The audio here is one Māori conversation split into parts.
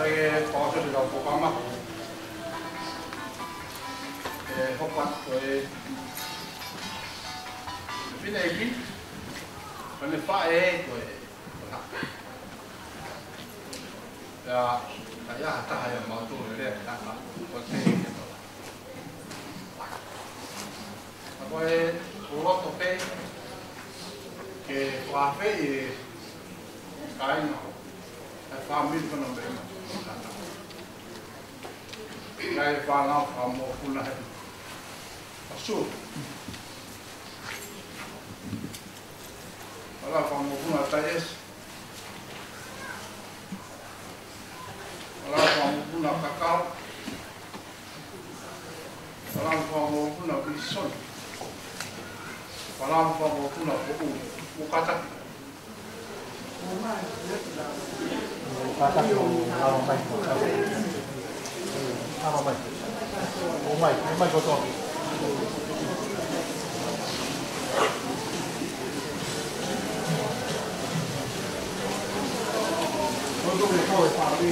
Saya pasal di dalam kamar. Hopat Tapi lagi, kalau pakai ya, saya tak ada mau tu le, tak boleh gitu. Apa pulau tope ke kafe kain, family pun ada. Kain falau kamu pun ada. Asu. Kalau kamu pun ada yes. Kalau kamu pun ada kakao. Kalau kamu pun ada bison. Kalau kamu pun ada ukata. Ukata kalau baik. Kalau baik. Oh my god. Untuk itu tapi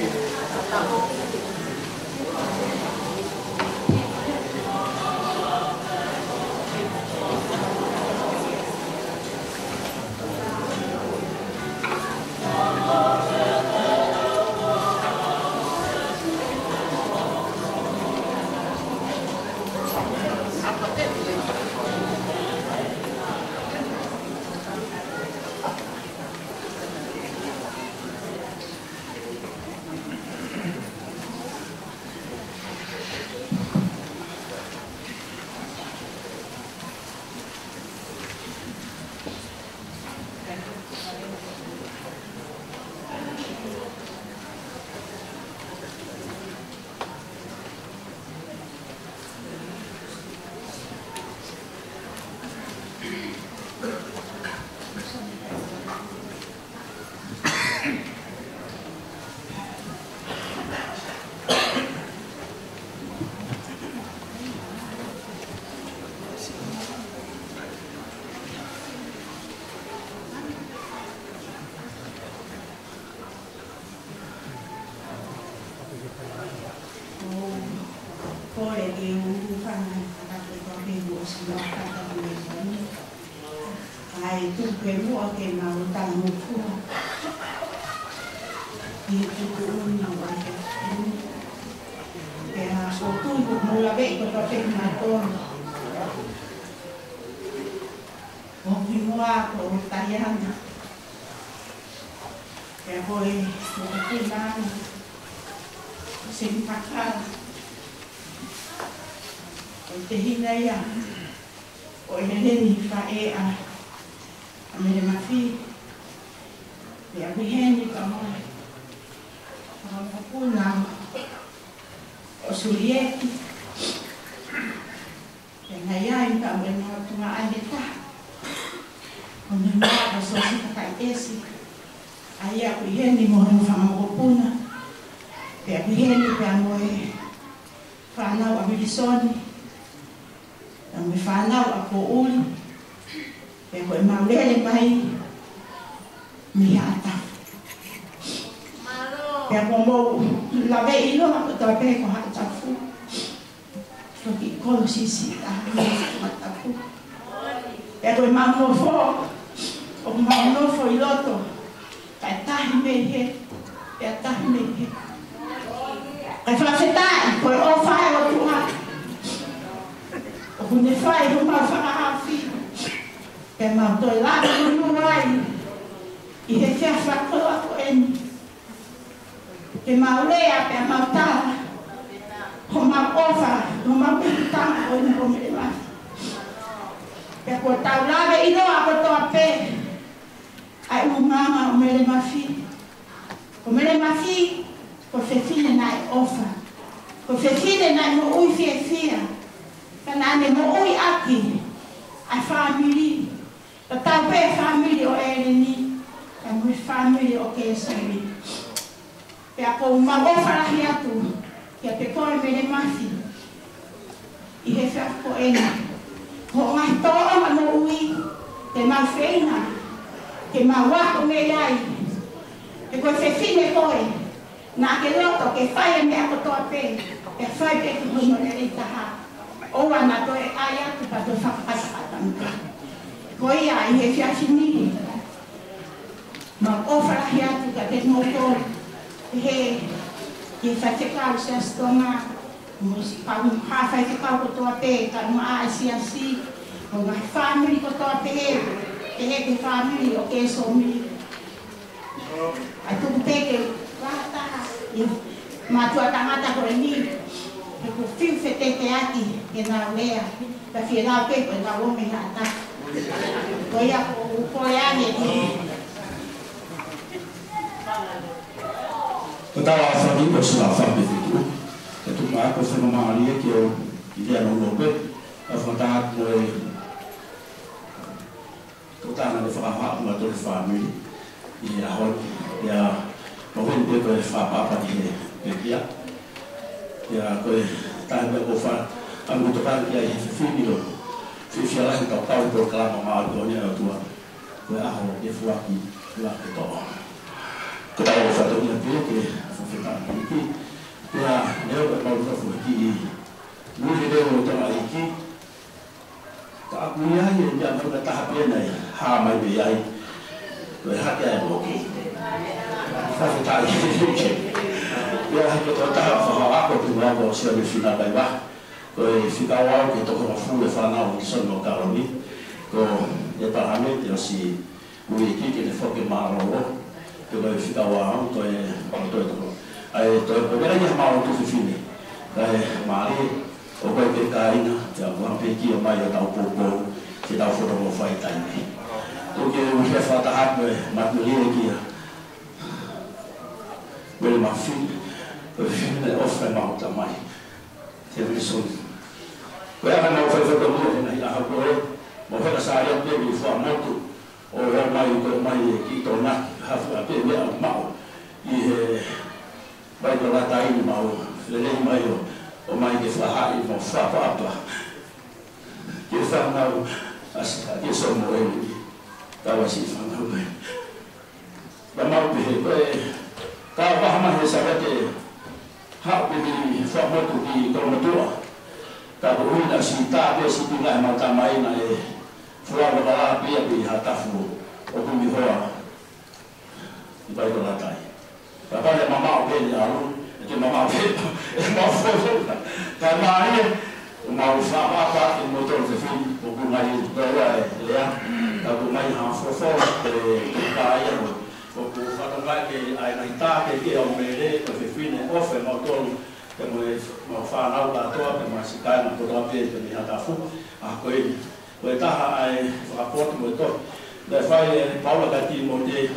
na ke loto ke fai me ako to pe e fai pe ku no le taha o wa na to e aya tu pa to fa pa ta ko ia i he fia sini ma o fa hia tu ka te no ko he ke fa te ka se stoma mo si pa mo ha fa te ka ko to pe ka mo a si asi o na family ko to pe he ke family o ke so mi a tu pe ke rata ma tua tangata ko ni ko fin fete te aki ke na lea ta fi na pe ko na wo me ata ko ya ko ya ni ko ta wa fa ni ko sa fa pe tu ke tu ma ko fa ma ali ke o ile no lo pe a fa ta ko ko ta na de fa ha ma to family ya ho ya mo ven ko fa pa pa ni ya ya ko ta be ko fa ang to pa ya fi ni lo fi la ta pa ko kala ma ko ni na tua ko a ho de fu aki la ko to ko ta ko fa to ni pe ke fa fa ta ni ki ya ne ko ma ko fu ki ni de ko ta ai ki ta ku ya ni ya ma ka ta pe na ha mai be ai ko ha ya mo ki fa ta ni ya ko to ta fa ko tu ma ko se ni fina bai ba ko fika wa ke to ko fu le fa na o so no ka ni ko ya ta ha me te si mu ki ke fo ke ma ro ko fika wa to ai to ko bera ya ma o tu fini ai ma ri o ko ke ka ina ya wa pe ki o ma ya ta po po ke ta fo ro fa ta ni to ke u ke fa ta ha ma tu ri ki ya bel ma fi le offre ma ta mai te vi so ko ya na offre to mo na ila ha ko mo fa sa ya pe vi fa mo tu o ya mai ko mai ki to na ha fa pe me ma i vai ko la tai ma o le le mai o mai ke fa ha i mo fa pa pa ke fa na as ke so mo e ta wa si fa na mai ba ma pe ko ka ba ma he sa ke ha bi fa mo tu ki ko mo tu ka bo ina si ta be si pinga ma ta mai na e fua ba bi bi ha ta fu o ku mi ho i ba ko la tai ba ba le mama o be ya lu ke mama be ma fo ka ma ni ma u fa ba pa ki mo to se fi o ku mai ba ya ya ka ku mai ha fo fo ka ya o ku fa no vai ke ai na ta ke o me le ko se fi ne o fe mo to ke mo fa na la to ke ma si ka na to pe ke mi ha ta fu a ko e ta ai rapport mo to le fai Paolo Gattimo de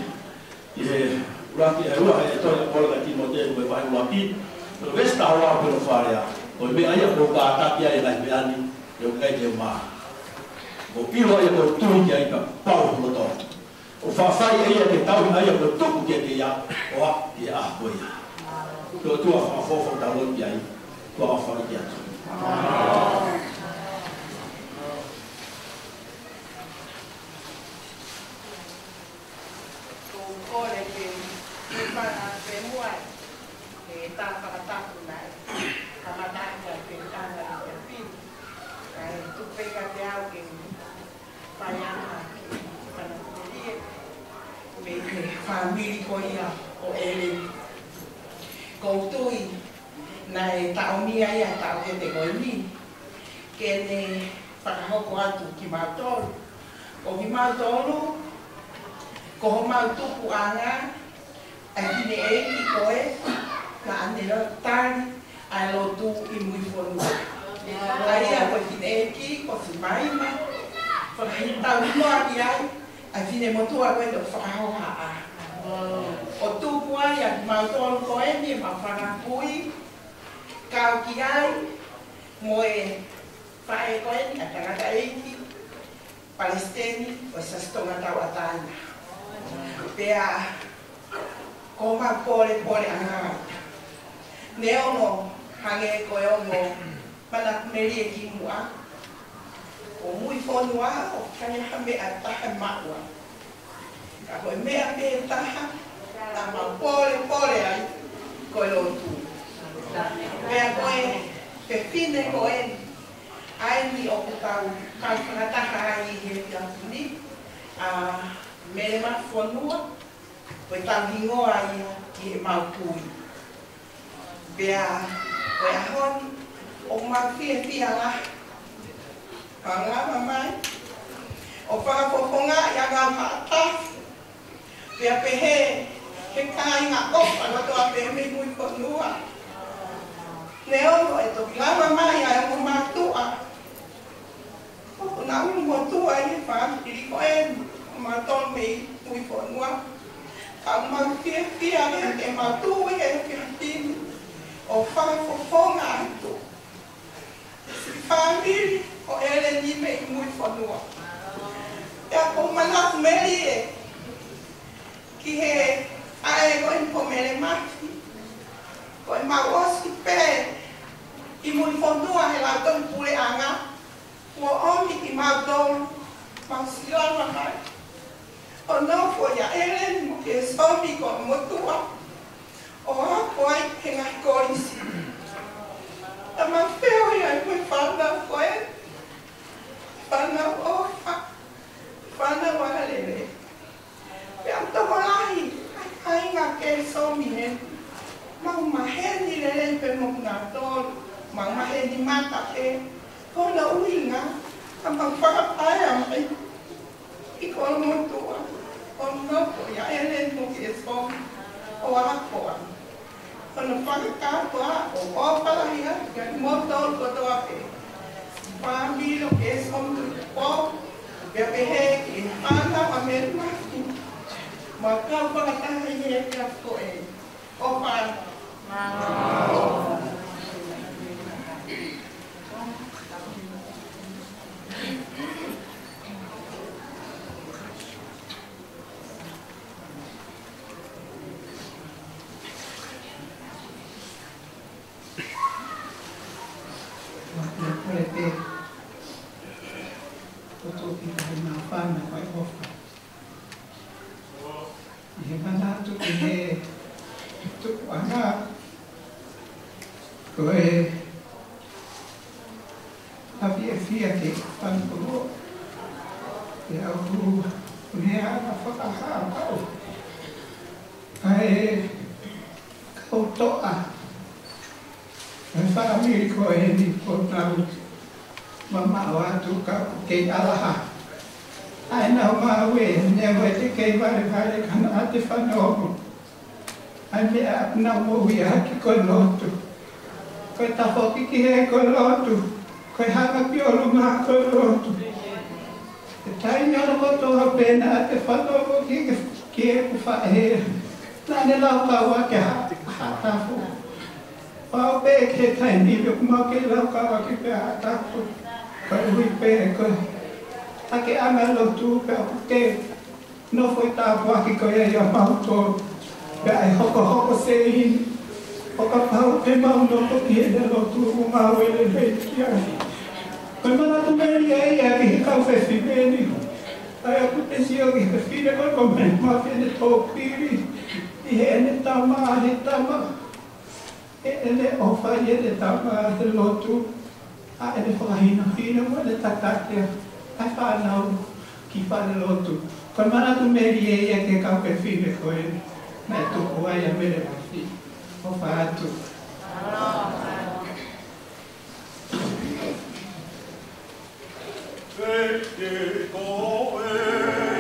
Lucky Rua e to Paolo Gattimo de ko vai Lucky lo vesta wa per fare o me ai ko ka ta pia e la beani eu kai de ma o pilo e ko tu ki ai ka Paolo mo to o fa fai ai ke tau ai ko tu ke te ya o ki a ko ya to tu a fa fo ta lo ki ai to a fa ki a Ore che para pemuai che sta parlando mai kamatanga che sta nella pin tu pega te alguém paiana para poder me família coia o ele coutui na taumi ai a tau de goimi que ne para ho quanto que matou o que matou ko mau tuku anga ai ne e ki koe ka ane lo tari ai lo tu I mui fonu ai a ko ki ne ki ko si mai ma ko hi ta mo aki ai fine mo tu a ko do fa ho ha o tuku ai a mau to ko e ni ma fa na kui ka ki ai mo e fa e ko e ni a ta e ki palestini o sa stonga ta watana pea koma pole anga neo no hange ko yo no mana meri ki mua o mui fonua o kanya hame ata mawa ka ko me ate ta ta ma pole ai koe lotu. Mea koe, pe fine koe, ai ni o ku tau whakataha ai he piatuni, mere mawhanua, koe tau hingoa i he maupui. Pea, koe ahoni, o mawhia la, Pangama mai, o whakapoponga i a ngā mātafu, pea pehe, he kai ngā opa, watoa pehe me mui konua. Ne ono e toki lama mai a e mo mātua. O nā unu motua i e whaatiri ko e, o māton me mui konua. Ka umau fia me te mātua i e whiatini, o whakapoponga atu. Si whaamiri, o ere ni me i mui whanua. Ea ko manafu meri e, ki he ae ko i po mere mati, ko i mau osi pē, i mui whanua he la tau pule anga, ua omi i mau tolu, mau silama mai. O nau ko ia ere ni mo ke somi ko motua, o hako ai he ngai korisi. Ta ma wheo ia i mui whanau ko e, whanau oha, whanau ahalere. Pea mtawalahi, ai ngā kei somi he, mau maheni lere pe mo ngā tolu, mau maheni mata he, kona uinga, ka mau whakapaea mai, i kona motua, o noko ia ele mo ke somi, o akoa. Kona whakakāpua, o opalahia, kia motolu kotoa pe. Pāmiro ke somi tu pō, pia pehe ki hana a meru maki. Ma kau whakataha i e kia koe. O pai. Ai mea na mo ia ki ko lotu. Ko ta hoki ki he ko lotu. Ko hanga ki o lunga ko lotu. E tai ni ono koto ha pena te whanau ki e ku whae. Nā ne lau kaua ke hatafu. Pao pe ke tai ni pe kumau ke lau kaua ki pe hatafu. Ko hui pe ko take anga lotu pe o ke no foi tā waki ko e ia mauto. Pea e hoko se hini, hoka pau te mau no toki e de lotu o mau e le hei ki ai. Koe mana tu meri e ia ki he kau whewhi meni. Ai aku te sio ki he whine koe ko meni mawhine tō piri. I he ene tama, he tama. E ene ofa i ene tama te lotu. A ene whakahina mo ene takatea. Ai whanau ki whane lotu. Koe mana tu meri e ia ki he kau whine koe. Nai tuku ai a mere mafi. O whaatu. Te koe.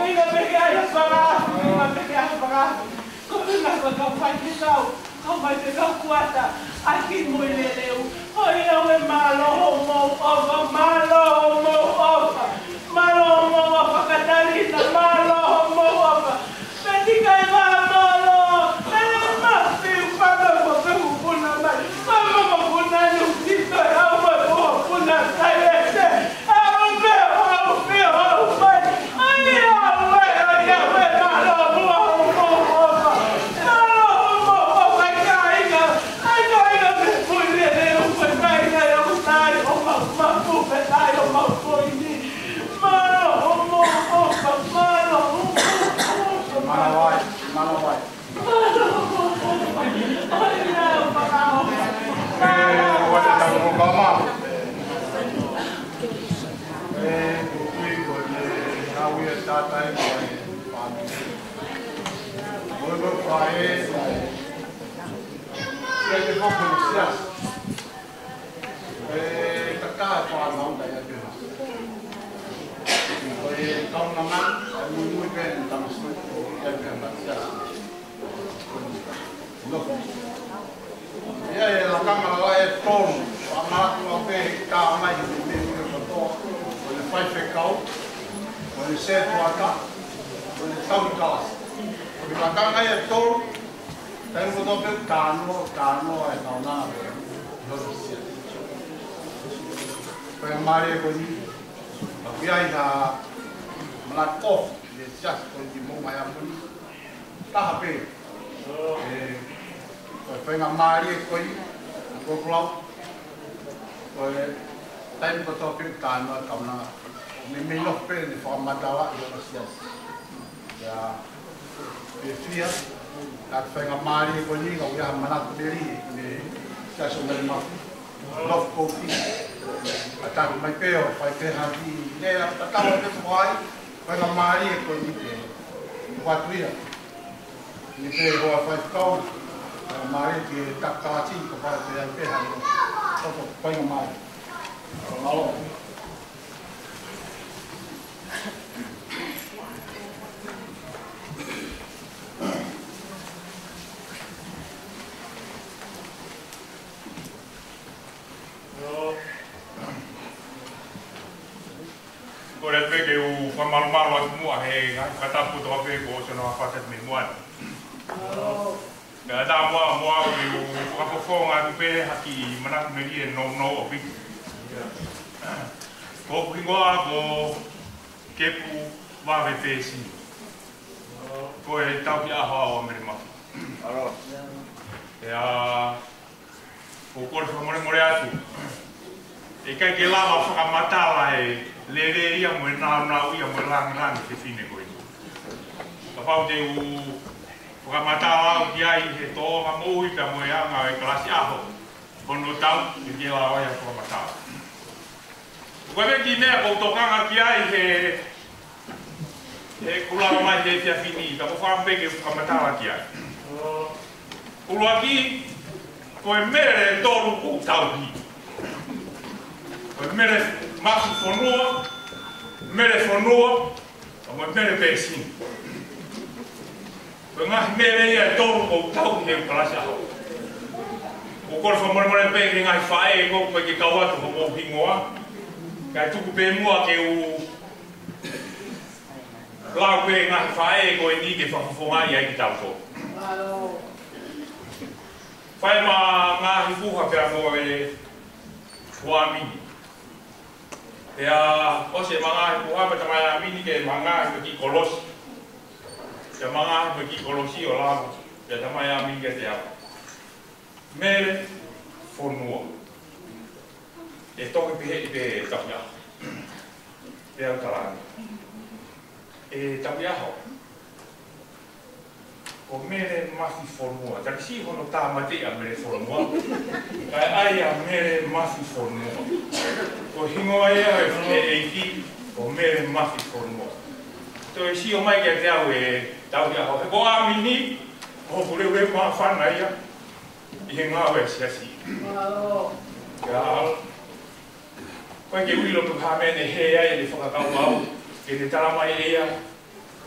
inga peke ai para, inga peke ai para. Ko na ko ka fai te kau, ka fai te kau kuata, aki mo le leu. O ia we malo mo ova, malo mo ova. Malo mo ova Catarina, malo mo ova. Peti kai va malo, ele ma fiu para mo pe puna mai. Mama mo puna no tito, au mo puna saete.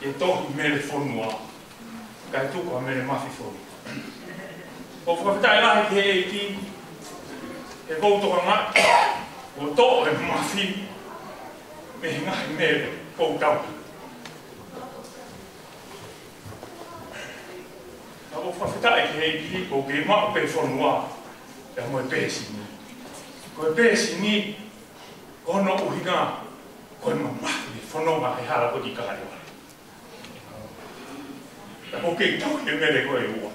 e tohi mele whanua. Kai tuko a mele mawhi whoni. O whakata e lahi ki he eiti, e koutoka ngā, o tō e mawhi, me ngahi mele koutau. O whakata e ki he eiti, o ke mao pe whanua, e mo e pēsi ni. Ko e pēsi ni, kono uhinga, ko e mamahi, whanonga he hara o di kāre wale. Ko ke tau e mele ko e ua.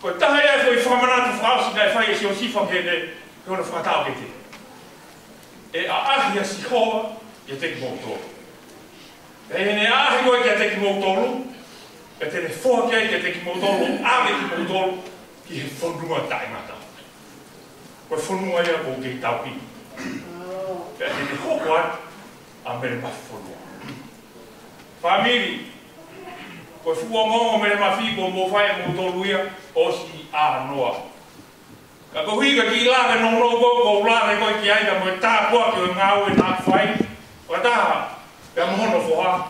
Ko taha ea ko i whamanatu whaosi nei whai e si o sifa kene, ko na whakatao ke te. E a ahi a si hoa, i a teki mōtoro. E hene ahi koe ki a teki mōtoro, e tene whoa kia ki a teki mōtoro, a teki mōtoro, ki he whanunga tai ngata. Ko e whanunga ea ko ke tau pi. E hene hoko ai, a mere mafi whanunga. Whamiri, ko e fuongongo mere mafi ko mo whae mōtoro ia, o si a noa. Ka ko higa ki langa no no ko langa ko ki ai da mo ta ko ki ngā o na whai. Wa ta ya mono foha.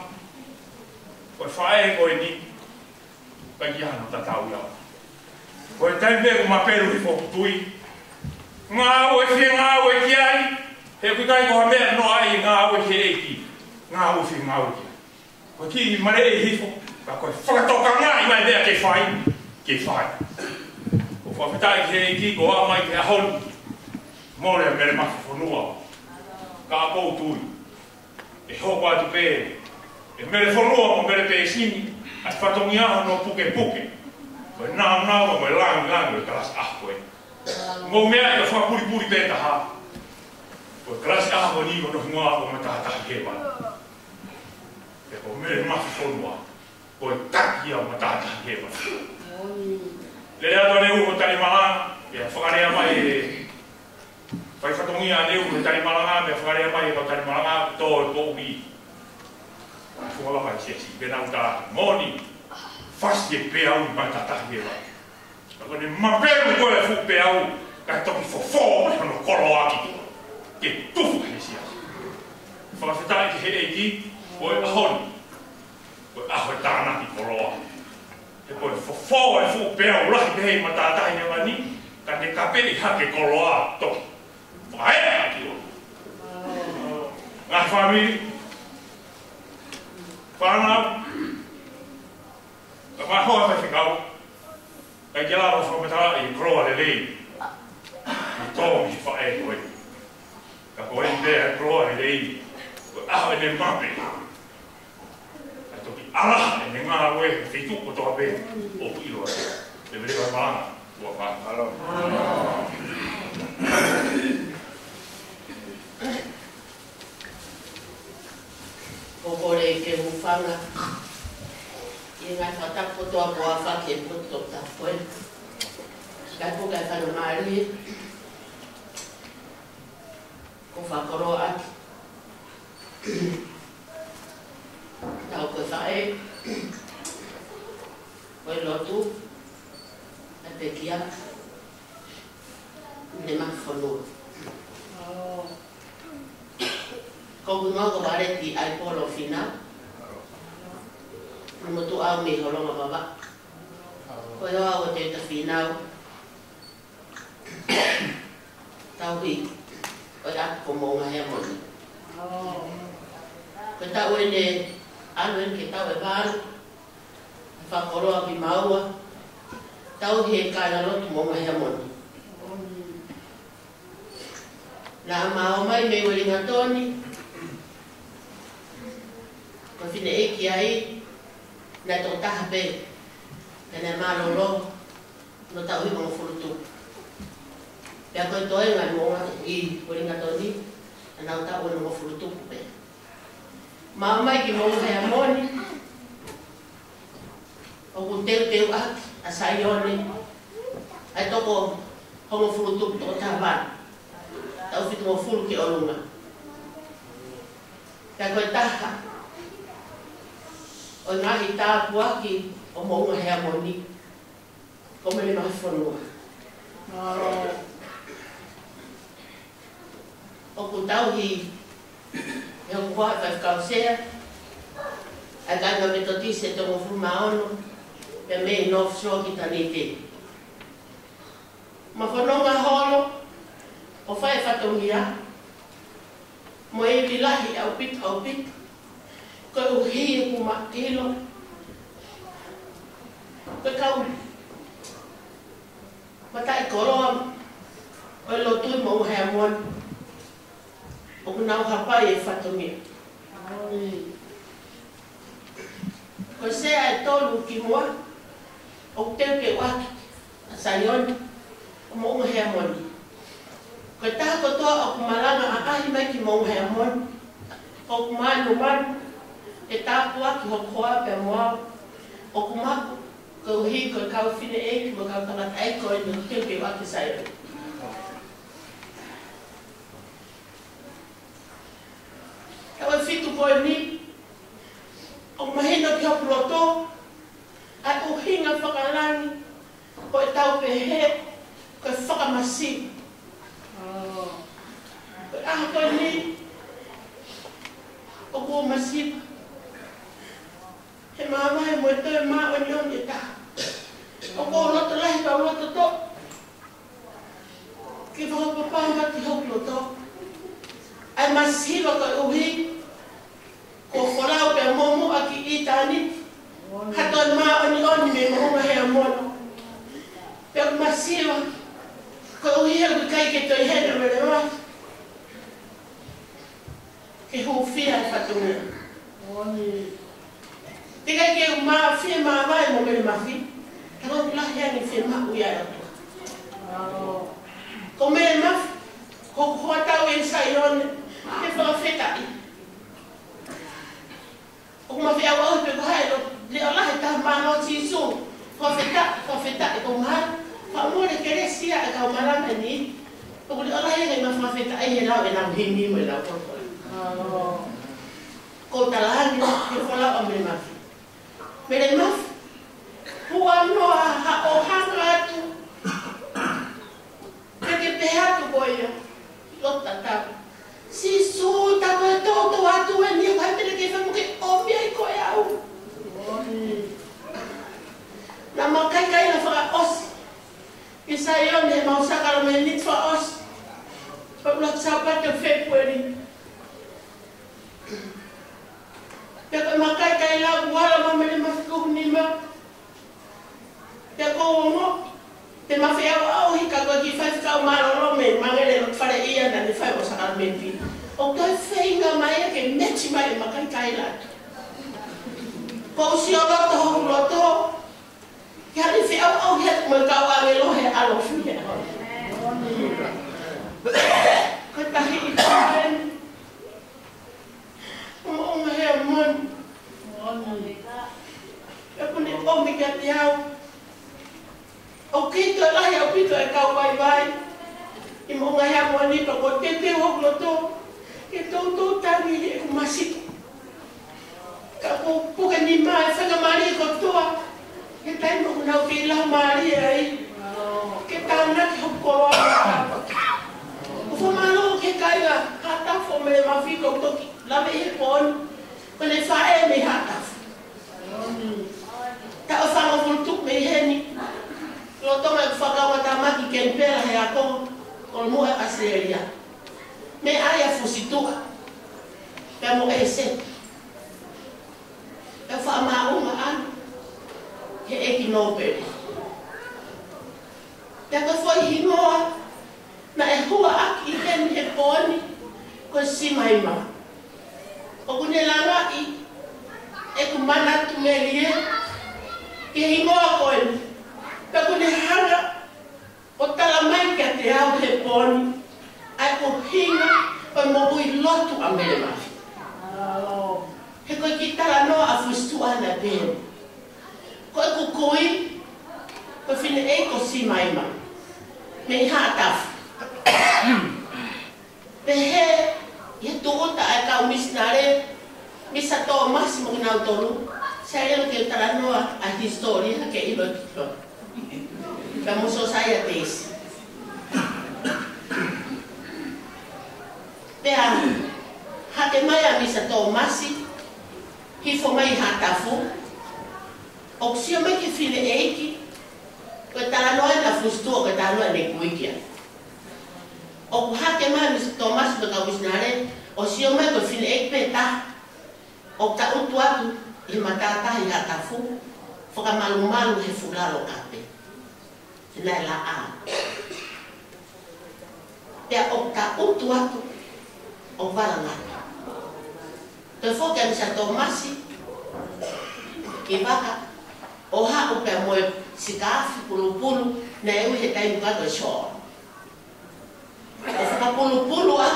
Ko whae ko ni. Ka ki hano ta tau ia. Ko tai me ko maperu i fo tui. Ngā o e ki ai. He ku kai ko ha me no ai ngā o ki e ki. Ngā o ki ngā o ki. Ko ki mare e hifo. Ka ko whakatoka ngā i mai mea ke whai. Ke whai. Ko whawhitai ki hei ki ko a mai ke ahonu. Mōre a mere maki whanua. Ka a koutui. E hoko atu pē. E mere whanua mo mere pē sini. A whatongi aha no puke puke. Ko e nāu nāu mo e langi e kalasi aho e. Ngō mea i a whakuri puri pē taha. Ko e kalasi aho ni no hunga o me tātahi he wai. E ko mere maki whanua. Ko e taki au ma tātahi he wai. Le ato ne uho tani malanga, e whakarea mai e whai whatongia ne uho tani malanga, me whakarea mai e tani malanga, tō e kōpi. Whuala mai siasi, penau tā mōni, whasi e peau i mai tātahi e wai. Ako ne maperu koe fu peau, kai toki fofo, hano koro aki, ke tufu he siasi. Whakawhetai ki he eiki, koe ahoni, koe aho e tānaki koro aki. E koe fofo e fu pēo lahi pēi ma tātai ne wani, ka ne kaperi hake koloa toki. Whae haki o. Ngā whamiri, whanau, ka whahoa whawhikau, ka ki laro whamatara i kroa le lei, i tōmi whae koe. Ka koe i mea kroa le lei, koe aho e ne mape. Ala, e ngā ue, te tuko toa pē, o ilo e. Te vere kai malanga, ua wha. Alo. O kore ke mufanga, i ngai whatako toa poa whake puto ta koe. Kai po kai whana maari, ko whakoro aki. Tau koe whae, koe lotu, e pekia, ne maki whanua. Koku ngā ko wareti ai polo whina, mutu au me holonga baba. Koe hoa o te whinau, tau hi, koe aku ko mōnga hea moni. Koe tau e ne anu en ke tau e wāru, e whakoroa pi maua, tau he kāna lotu mōnga hea moni. Nā mao mai me waringa tōni, ko whine eki ai, nā tō taha pē, tēnei māroro, no tau hi mga furutu. Pea koe toi ngai mōnga i waringa tōni, nā tau e mga furutu pē. Mamai ki mōnga hea moni, o ku teu aki, a saione, ai toko hongo furutu toko tahawana. Tau whitu mo furu ki orunga. Ka koe taha, o ngahi tāpu aki o mōnga hea moni, ko mele mahi whanua. O ku tauhi, e o kuhai whai whakausea, a kanga metodiste tongo fumaono pe me no fso ki tanite ma fononga holo o fai fatongia mo e bilahi au pit ko uhi ku matilo ko kau matai kolom o lo tu mo hamon o kunau hapai e fatongia ko se ai tolu ki moa o te ke wa sayon mo mo hamon ko ta ko to o malanga a ai mai ki mo hamon o manu man e ta ko ki ho ko pe mo o kuma ko hi ko ka fine e ki mo ka ta ai ko no te ke wa ki sayon ka fitu ko ni o mahina ki ho proto ai o hinga whakalani ko e tau pe he ko e whakamasi ko e aha ko ni o ko masi he maa mai mo e toi maa o nion e ta o ko loto lahi ka loto to ki whakapapanga ki ho proto ai masi wa ko e uhi ko whalau pe momo a ki i tani hatoi maa oni me mohonga hea mono pe o masiwa ko uhi hau kai ke toi hena mene mai ke hu fia e whatunga tika ke maa fia maa mai mo mene mafi karo lahi ani fia maa uia e atua ko mene mafi ko hoa tau e sairone ke whakawheta i o kuma fi awa pe ko hai le Allah ta ma no ti su ko feta e ko ma fa mo le kere sia e ka mara ni o le Allah ye ma fa feta ai na e na hini mo la ko ta la ni ke fa la o me ma me le ma hu no ha o ha ka tu ke pe ha tu ko ya lo ta si su ta ko to atu ni ka te ke fa mo ke o mi ai ko ya u na ma kai na fa os isa yo ne ma sa ka me nit fa os pa la sa pa te fe pueri ya ma kai la wala ma me ma ku ni ma ya ko mo te ma fe au hi ka ko ki fa ka ma lo me ma ngele no fa ia na ni fa mo sa ka me pi o ka feinga mai ke meti mai ma kai la ko si o loto ya ni fi au he mo ka wa me lo he alo fu ya ko ta hi ben o he mon e ko ni o mi ka tiao o kito la ya pito e ka vai vai i mo nga ya mo ni to ko te ho loto ke to tangi e ko masik ka ko puka ni mai fa ka mari ko toa ke tai mo na fi la mari ai ke ta na ko ko ko ma no ke kai la hata fo me ma fi ko to la me e pon ko le fa e me hata ta o fa mo tu me heni lo to me fa ka wa ta ma ki ken pera he a ko o mo a seria me aya fusituka pe mo e se e fa ma uma an he e ki no pe ya ko foi hinoa na e hua aki hen he poni ko si mai ma o kune langa i e ku mana tu melie ke hinoa ko e pe kune hanga o tala mai ke te au he poni ai ko hinga o mo ui lotu a mele mafi he ko ki tala no a fustu ana pe ko e ku kui ko fine e ko si mai ma me ha taf pe he ye tu ta a ka misnare misa to máximo na tolu sai lo que tala no a historia que iba to vamos a sair desse Pea, hake mai a misa tō masi, Hifo mai hatafu. O sio mai ke file eiki. Ko tala noa na fustu ko tala noa ne kuikia. O hake mai Mr. Thomas baka wisnare. O sio mai ko file eiki peta. O ta utu atu i matata i hatafu. Foka malu he fulalo kape. Sinai la a. Pea o ta utu atu o wala ngata. Te foka Mr. Thomasi ki waka o ha o pe moe sikafi pulu na eu he tai mukato shore. O foka pulu a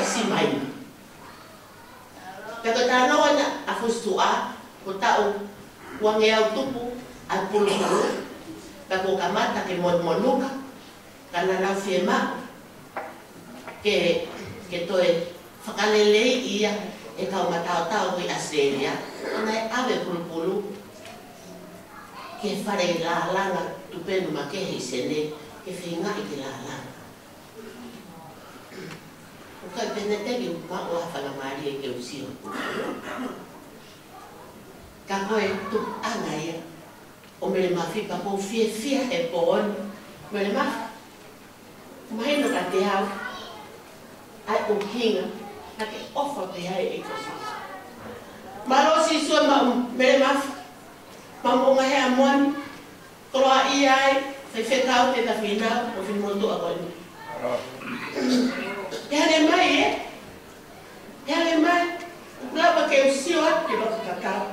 si mai. Pea ko ta noa na a fustu a ko ta o wange au tupu al pulu ka ko kamata ke monuka kana na fiema ke toe whakalele ia e kau matao ko i Australia ana ave pulu ke whare la langa tupenu ma ke hei sene ke whinga i ke la langa o kai pene tegi ma o hawhanga maari e ke usio ka koe tu anga ia o mele mafi pa po fia e poon mele mafi mahino ka te hau ai o hinga na ke ofa pe ai e kosi marosi sua ma mele mafi ma monga he amoani koroa i ai fe kau te ta whina o whimoto a koni Yale mai Lapa ke usio at ke baka kakao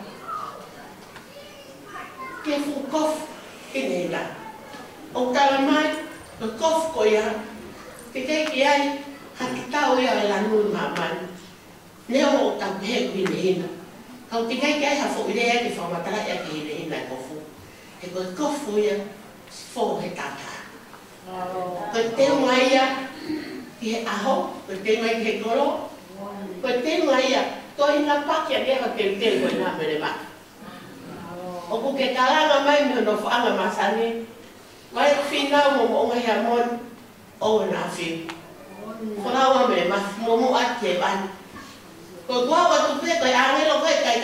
ke fu kof e nela. O tala mai, o kof ko ia, ke ki ai, hakitao ia e lanu mamani. Neo o tampehe kui nehina. Kau ki ai hafo ide e ki whamatara e ki nehina e kofu. E ko kofu ia, fo he tata. Ko te mai ia, ki he aho, ko te mai ki he koro. Ko te mai ia, to ina paki a geha ke ko ina mere maki. O ku ke kalanga mai me no whaanga masani. Mai whina mo onga hea mon o na whi. Whalawa me ma momu ate ban. Ko tua watu pe kai angelo kai kai